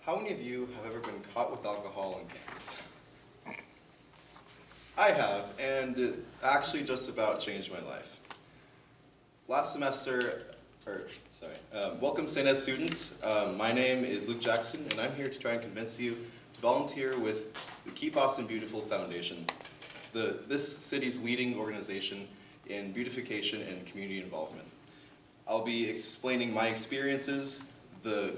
How many of you have ever been caught with alcohol on campus? I have, and it actually just about changed my life. Last semester, welcome St. Ed students. My name is Luke Jackson, and I'm here to try and convince you to volunteer with the Keep Austin Beautiful Foundation, this city's leading organization in beautification and community involvement. I'll be explaining my experiences, the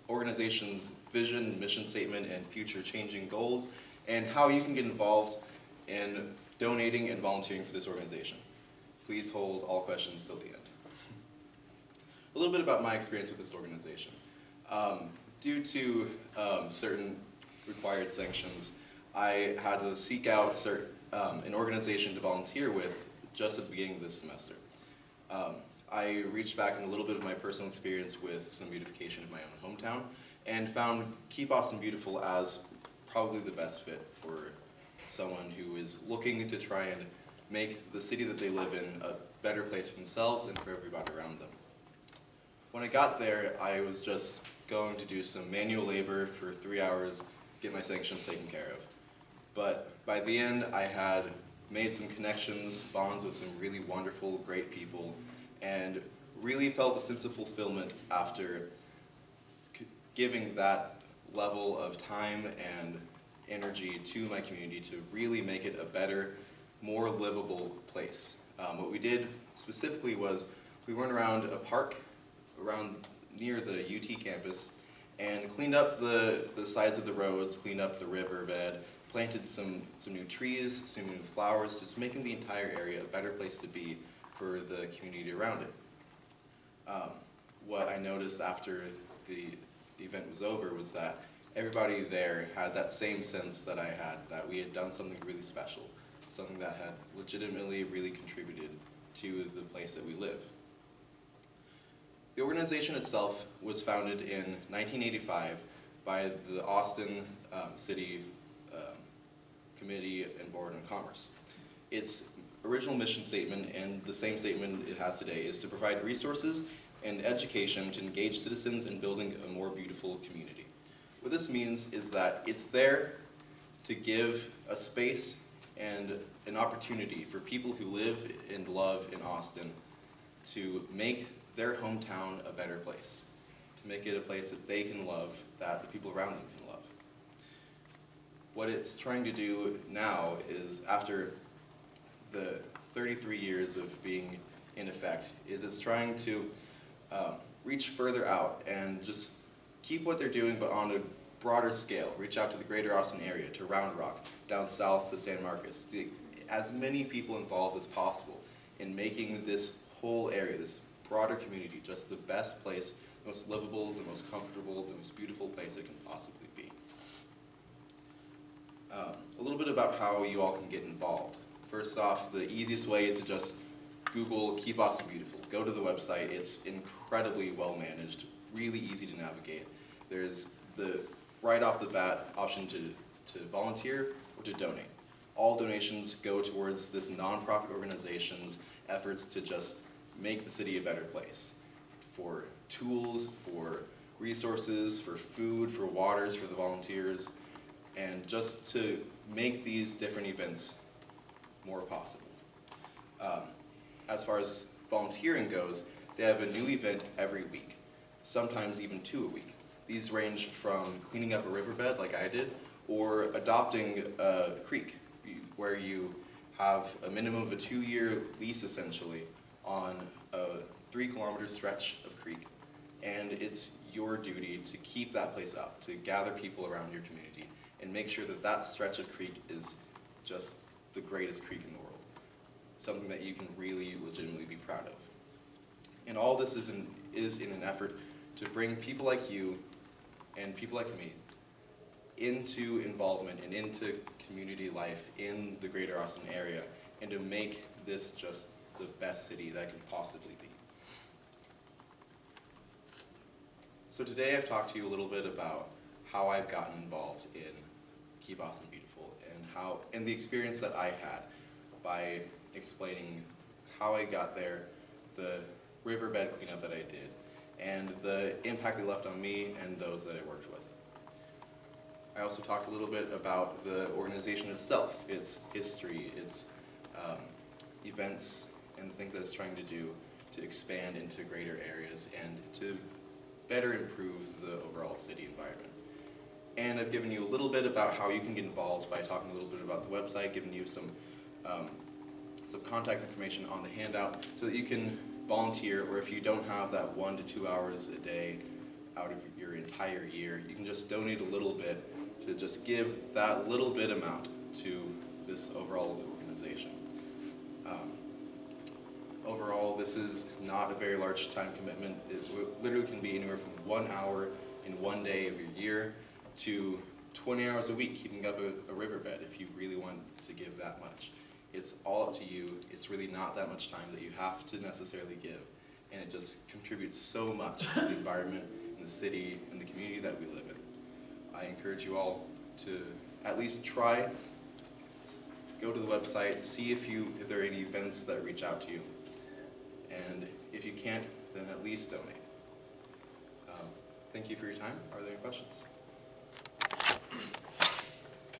organization's vision, mission statement, and future changing goals, and how you can get involved in donating and volunteering for this organization. Please hold all questions till the end. A little bit about my experience with this organization. Due to certain required sanctions, I had to seek out an organization to volunteer with just at the beginning of this semester. I reached back in a little bit of my personal experience with some beautification of my own hometown and found Keep Austin Beautiful as probably the best fit for someone who is looking to try and make the city that they live in a better place for themselves and for everybody around them. When I got there, I was just going to do some manual labor for 3 hours, get my sanctions taken care of. But by the end, I had made some connections, bonds with some really wonderful, great people, and really felt a sense of fulfillment after giving that level of time and energy to my community to really make it a better, more livable place. What we did specifically was we went around a park near the UT campus and cleaned up the sides of the roads, cleaned up the riverbed, planted some new trees, some new flowers, just making the entire area a better place to be for the community around it. What I noticed after the event was over was that everybody there had that same sense that I had, that we had done something really special, something that had legitimately really contributed to the place that we live. The organization itself was founded in 1985 by the Austin City Committee and Board on Commerce. Its original mission statement, and the same statement it has today, is to provide resources and education to engage citizens in building a more beautiful community. What this means is that it's there to give a space and an opportunity for people who live and love in Austin to make their hometown a better place, to make it a place that they can love, that the people around them can love. What it's trying to do now is, after the 33 years of being in effect, is it's trying to reach further out and just keep what they're doing, but on a broader scale. Reach out to the greater Austin area, to Round Rock, down south to San Marcos, to as many people involved as possible in making this whole area, this broader community, just the best place, the most livable, the most comfortable, the most beautiful place it can possibly be. A little bit about how you all can get involved. First off, the easiest way is to just Google Keep Austin Beautiful. Go to the website. It's incredibly well managed, really easy to navigate. There's the right off the bat option to volunteer or to donate. All donations go towards this nonprofit organization's efforts to just make the city a better place. For tools, for resources, for food, for waters, for the volunteers, and just to make these different events more possible. As far as volunteering goes, they have a new event every week, sometimes even 2 a week. These range from cleaning up a riverbed like I did, or adopting a creek, where you have a minimum of a 2-year lease essentially on a 3-kilometer stretch of creek. And it's your duty to keep that place up, to gather people around your community and make sure that that stretch of creek is just the greatest creek in the world. Something that you can really legitimately be proud of. And all this is in an effort to bring people like you and people like me into involvement and into community life in the greater Austin area, and to make this just the best city that can possibly be. So today I've talked to you a little bit about how I've gotten involved in Keep Austin Beautiful and the experience that I had by explaining how I got there, the riverbed cleanup that I did, and the impact they left on me and those that I worked with. I also talked a little bit about the organization itself, its history, its events, and the things that it's trying to do to expand into greater areas and to better improve the overall city environment. And I've given you a little bit about how you can get involved by talking a little bit about the website, giving you some contact information on the handout so that you can volunteer, or if you don't have that 1 to 2 hours a day out of your entire year, you can just donate a little bit to just give that little bit amount to this overall organization. Overall, this is not a very large time commitment. It literally can be anywhere from 1 hour in one day of your year to 20 hours a week keeping up a riverbed if you really want to give that much. It's all up to you. It's really not that much time that you have to necessarily give, and it just contributes so much to the environment and the city and the community that we live in. I encourage you all to at least try, go to the website, see if there are any events that reach out to you, and if you can't, then at least donate. Thank you for your time. Are there any questions?